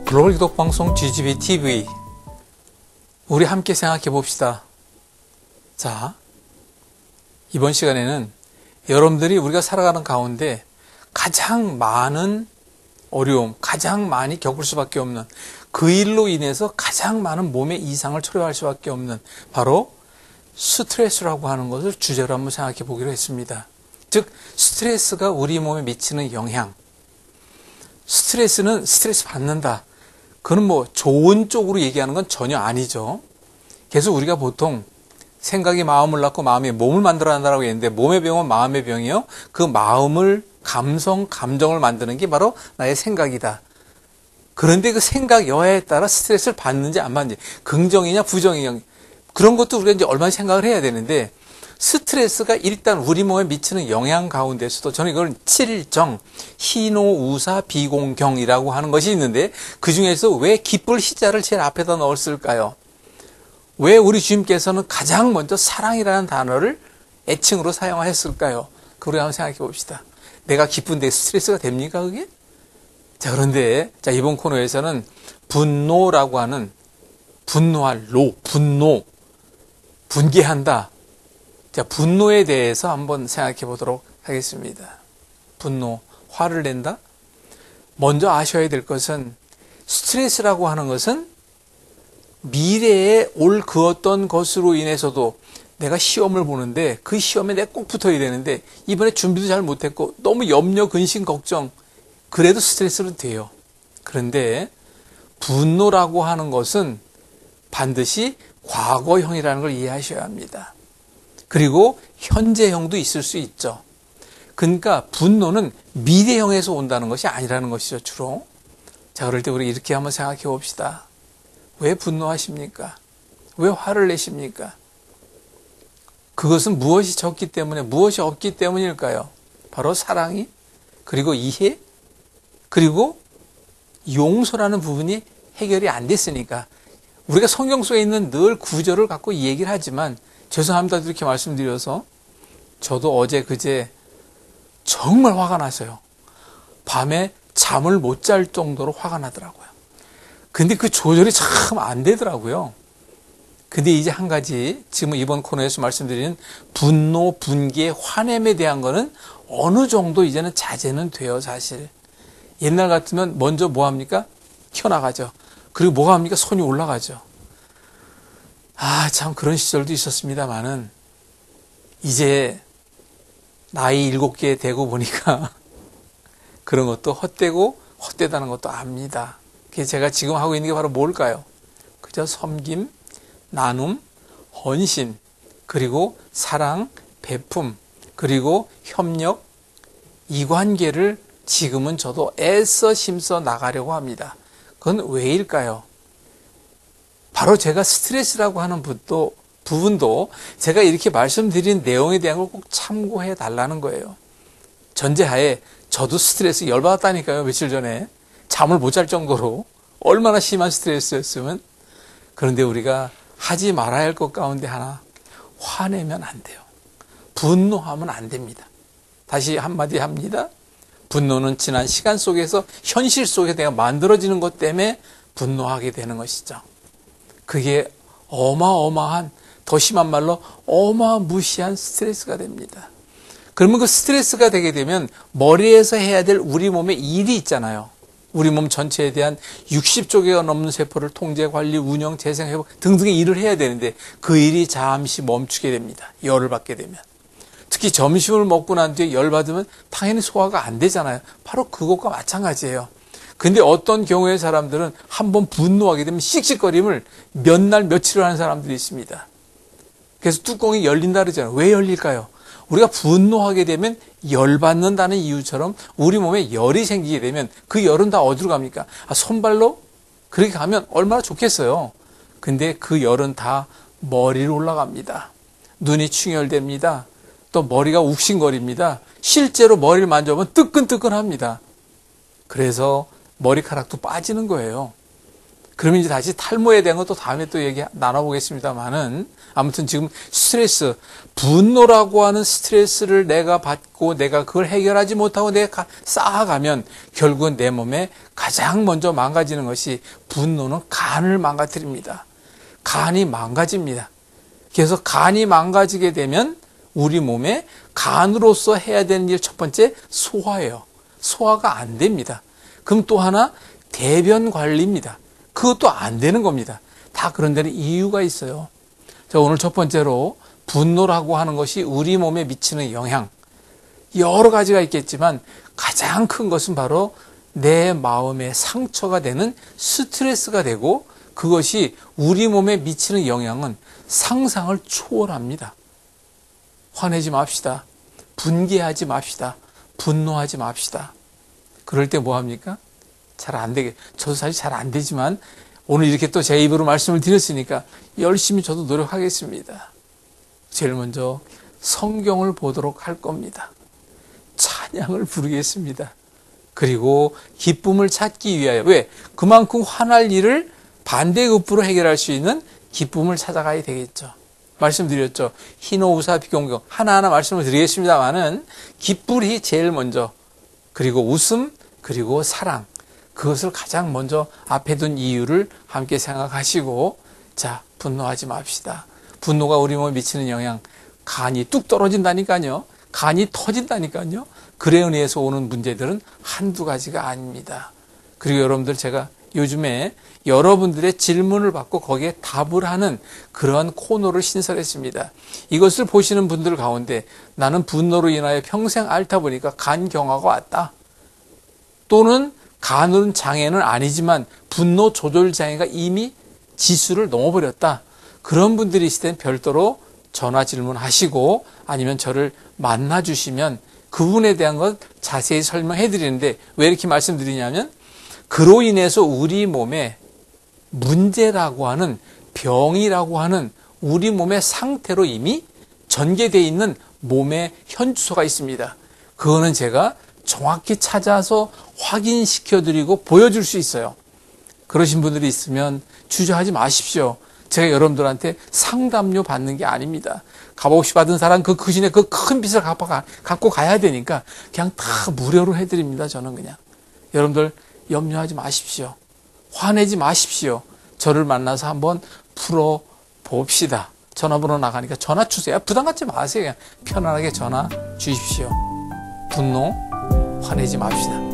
글로벌 기독방송 GGB TV, 우리 함께 생각해 봅시다. 자, 이번 시간에는 여러분들이 우리가 살아가는 가운데 가장 많은 어려움, 가장 많이 겪을 수밖에 없는, 그 일로 인해서 가장 많은 몸의 이상을 초래할 수밖에 없는 바로 스트레스라고 하는 것을 주제로 한번 생각해 보기로 했습니다. 즉, 스트레스가 우리 몸에 미치는 영향. 스트레스는 스트레스 받는다. 그건 뭐 좋은 쪽으로 얘기하는 건 전혀 아니죠. 그래서 우리가 보통 생각이 마음을 낳고 마음이 몸을 만들어 한다고 했는데, 몸의 병은 마음의 병이요. 그 마음을, 감정을 만드는 게 바로 나의 생각이다. 그런데 그 생각 여하에 따라 스트레스를 받는지 안 받는지, 긍정이냐 부정이냐, 그런 것도 우리가 이제 얼마나 생각을 해야 되는데, 스트레스가 일단 우리 몸에 미치는 영향 가운데서도 저는 이걸 7정, 희노우사 비공경이라고 하는 것이 있는데, 그 중에서 왜 기쁠 희자를 제일 앞에다 넣었을까요? 왜 우리 주님께서는 가장 먼저 사랑이라는 단어를 애칭으로 사용하셨을까요? 그걸 한번 생각해 봅시다. 내가 기쁜데 스트레스가 됩니까, 그게? 자, 그런데 이번 코너에서는 분노라고 하는, 분노할 분노, 분개한다. 자, 분노에 대해서 한번 생각해 보도록 하겠습니다. 분노, 화를 낸다? 먼저 아셔야 될 것은, 스트레스라고 하는 것은 미래에 올 그 어떤 것으로 인해서도, 내가 시험을 보는데 그 시험에 내가 꼭 붙어야 되는데 이번에 준비도 잘 못했고 너무 염려, 근심, 걱정, 그래도 스트레스는 돼요. 그런데 분노라고 하는 것은 반드시 과거형이라는 걸 이해하셔야 합니다. 그리고 현재형도 있을 수 있죠. 그러니까 분노는 미래형에서 온다는 것이 아니라는 것이죠, 주로. 자, 그럴 때 우리 이렇게 한번 생각해 봅시다. 왜 분노하십니까? 왜 화를 내십니까? 그것은 무엇이 적기 때문에, 무엇이 없기 때문일까요? 바로 사랑이, 그리고 이해, 그리고 용서라는 부분이 해결이 안 됐으니까. 우리가 성경 속에 있는 늘 구절을 갖고 이 얘기를 하지만, 죄송합니다 이렇게 말씀드려서, 저도 어제 그제 정말 화가 났어요. 밤에 잠을 못 잘 정도로 화가 나더라고요. 근데 그 조절이 참 안 되더라고요. 근데 이제 한 가지, 지금 이번 코너에서 말씀드리는 분노, 분개, 화냄에 대한 거는 어느 정도 이제는 자제는 돼요, 사실. 옛날 같으면 먼저 뭐 합니까? 튀어나가죠. 그리고 뭐가 합니까? 손이 올라가죠. 아, 참 그런 시절도 있었습니다만은, 이제 나이 7개 되고 보니까 그런 것도 헛되고 헛되다는 것도 압니다. 그래서 제가 지금 하고 있는 게 바로 뭘까요? 그저 섬김, 나눔, 헌신, 그리고 사랑, 베품, 그리고 협력, 이 관계를 지금은 저도 애써 힘써 나가려고 합니다. 그건 왜일까요? 바로 제가 스트레스라고 하는 부분도 제가 이렇게 말씀드린 내용에 대한 걸 꼭 참고해 달라는 거예요. 전제하에 저도 스트레스 열받았다니까요, 며칠 전에. 잠을 못 잘 정도로. 얼마나 심한 스트레스였으면. 그런데 우리가 하지 말아야 할 것 가운데 하나, 화내면 안 돼요. 분노하면 안 됩니다. 다시 한마디 합니다. 분노는 지난 시간 속에서, 현실 속에 내가 만들어지는 것 때문에 분노하게 되는 것이죠. 그게 어마어마한, 더 심한 말로 어마무시한 스트레스가 됩니다. 그러면 그 스트레스가 되게 되면 머리에서 해야 될 우리 몸의 일이 있잖아요. 우리 몸 전체에 대한 60조 개가 넘는 세포를 통제, 관리, 운영, 재생, 회복 등등의 일을 해야 되는데 그 일이 잠시 멈추게 됩니다. 열을 받게 되면. 특히 점심을 먹고 난 뒤에 열 받으면 당연히 소화가 안 되잖아요. 바로 그것과 마찬가지예요. 근데 어떤 경우에 사람들은 한번 분노하게 되면 씩씩거림을 몇 날 며칠을 하는 사람들이 있습니다. 그래서 뚜껑이 열린다 그러잖아요. 왜 열릴까요? 우리가 분노하게 되면 열받는다는 이유처럼 우리 몸에 열이 생기게 되면 그 열은 다 어디로 갑니까? 손발로? 그렇게 가면 얼마나 좋겠어요. 근데 그 열은 다 머리로 올라갑니다. 눈이 충혈됩니다. 또 머리가 욱신거립니다. 실제로 머리를 만져보면 뜨끈뜨끈합니다. 그래서 머리카락도 빠지는 거예요. 그러면 이제 다시 탈모에 대한 것도 다음에 또 얘기 나눠보겠습니다만은, 아무튼 지금 스트레스, 분노라고 하는 스트레스를 내가 받고 내가 그걸 해결하지 못하고 내가 쌓아가면 결국은 내 몸에 가장 먼저 망가지는 것이, 분노는 간을 망가뜨립니다. 간이 망가집니다. 그래서 간이 망가지게 되면 우리 몸에 간으로서 해야 되는 일 첫 번째, 소화예요. 소화가 안 됩니다. 그럼 또 하나, 대변 관리입니다. 그것도 안 되는 겁니다. 다 그런 데는 이유가 있어요. 자, 오늘 첫 번째로 분노라고 하는 것이 우리 몸에 미치는 영향, 여러 가지가 있겠지만 가장 큰 것은 바로 내 마음에 상처가 되는 스트레스가 되고, 그것이 우리 몸에 미치는 영향은 상상을 초월합니다. 화내지 맙시다. 분개하지 맙시다. 분노하지 맙시다. 그럴 때 뭐 합니까? 잘 안 되게, 저도 사실 잘 안 되지만 오늘 이렇게 또 제 입으로 말씀을 드렸으니까 열심히 저도 노력하겠습니다. 제일 먼저 성경을 보도록 할 겁니다. 찬양을 부르겠습니다. 그리고 기쁨을 찾기 위하여, 왜? 그만큼 화날 일을 반대급부로 해결할 수 있는 기쁨을 찾아가야 되겠죠. 말씀드렸죠. 희노우사 비공경 하나하나 말씀을 드리겠습니다만은, 기쁨이 제일 먼저, 그리고 웃음, 그리고 사랑, 그것을 가장 먼저 앞에 둔 이유를 함께 생각하시고, 자, 분노하지 맙시다. 분노가 우리 몸에 미치는 영향, 간이 뚝 떨어진다니까요. 간이 터진다니까요. 그래 인해서 오는 문제들은 한두 가지가 아닙니다. 그리고 여러분들, 제가 요즘에 여러분들의 질문을 받고 거기에 답을 하는 그러한 코너를 신설했습니다. 이것을 보시는 분들 가운데 나는 분노로 인하여 평생 앓다 보니까 간경화가 왔다, 또는 간은 장애는 아니지만 분노 조절 장애가 이미 지수를 넘어버렸다, 그런 분들이 있을 땐 별도로 전화 질문하시고 아니면 저를 만나주시면 그 부분에 대한 것 자세히 설명해 드리는데, 왜 이렇게 말씀드리냐면, 그로 인해서 우리 몸에 문제라고 하는, 병이라고 하는 우리 몸의 상태로 이미 전개되어 있는 몸의 현주소가 있습니다. 그거는 제가 정확히 찾아서 확인시켜 드리고 보여줄 수 있어요. 그러신 분들이 있으면 주저하지 마십시오. 제가 여러분들한테 상담료 받는 게 아닙니다. 값없이 받은 사람 그 신에 그 큰 빚을 갖고 가야 되니까 그냥 다 무료로 해드립니다. 저는 그냥. 여러분들 염려하지 마십시오. 화내지 마십시오. 저를 만나서 한번 풀어봅시다. 전화번호 나가니까 전화 주세요. 부담 갖지 마세요. 그냥 편안하게 전화 주십시오. 분노, 화내지 맙시다.